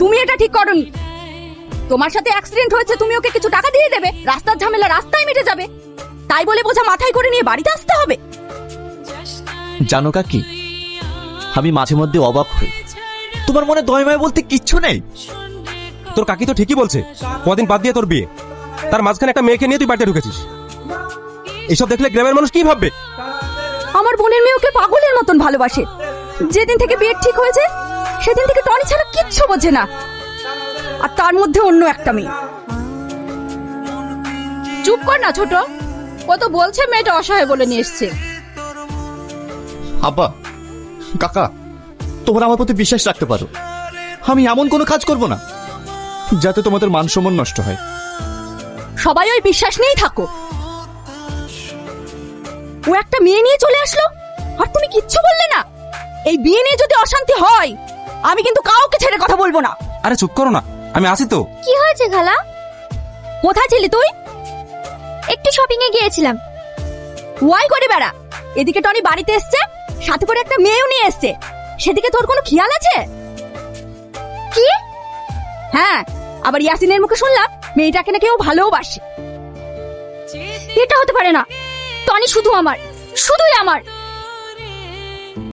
তুমি এটা ঠিক করনি। তোমার সাথে অ্যাক্সিডেন্ট হয়েছে, তুমি ওকে কিছু টাকা দিয়ে দেবে, রাস্তার ঝামেলা রাস্তায় মিটে যাবে, তাই বলে বোঝা মাথায় করে নিয়ে বাড়িতে আসতে হবে? জানো কাকি, আমি মাঝে মধ্যে অবাক হই, তোমার মনে দয়মায় বলতে কিচ্ছু নেই? তোর কাকি তো ঠিকই বলছে, কদিন বাদ দিয়ে তোর বিয়ে, তার মাঝখানে একটা মেয়েকে নিয়ে তুই বাড়িতে ঢুকেছিস। এসব দেখলে গ্রামের মানুষ কি ভাববে? আমার বোনের মেয়ে ওকে পাগলের মতন ভালোবাসে। যেদিন থেকে বিয়ে ঠিক হয়েছে সেদিন থেকে টনি ছাড়া কিচ্ছু বোঝে না, আর তার মধ্যে অন্য একটা মেয়ে। চুপ কর না ছোট, ও তো বলছে মেয়েটা অসহায় বলে নিয়ে এসছে। আব্বা, কাকা, তোমরা আমার প্রতি বিশ্বাস রাখতে পারো, আমি এমন কোনো কাজ করব না যাতে তোমাদের মান সম্মান নষ্ট হয়। সবাই ওই বিশ্বাস নিয়েই থাকো। ও একটা মেয়ে নিয়ে চলে আসলো আর তুমি কিচ্ছু বললে না। এই বিয়ে নিয়ে যদি অশান্তি হয় আমি কিন্তু কাউকে ছেড়ে কথা বলবো না। আরে চুপ করো না, আমি আসি তো। কি হয়েছে খালা? কোথায় ছিলি তুই? একটু শপিং এ গিয়েছিলাম। ওয়াই করে বেড়া, এদিকে টনি বাড়িতে এসছে, সাথে করে একটা মেয়েও নিয়ে এসছে, সেদিকে তোর কোনো খেয়াল আছে? কি? হ্যাঁ, আবার ইয়াসিনের মুখে শুনলাম মেয়েটাকে নাকি ও ভালোবাসে। এটা হতে পারে না, টনি শুধু আমার, শুধুই আমার।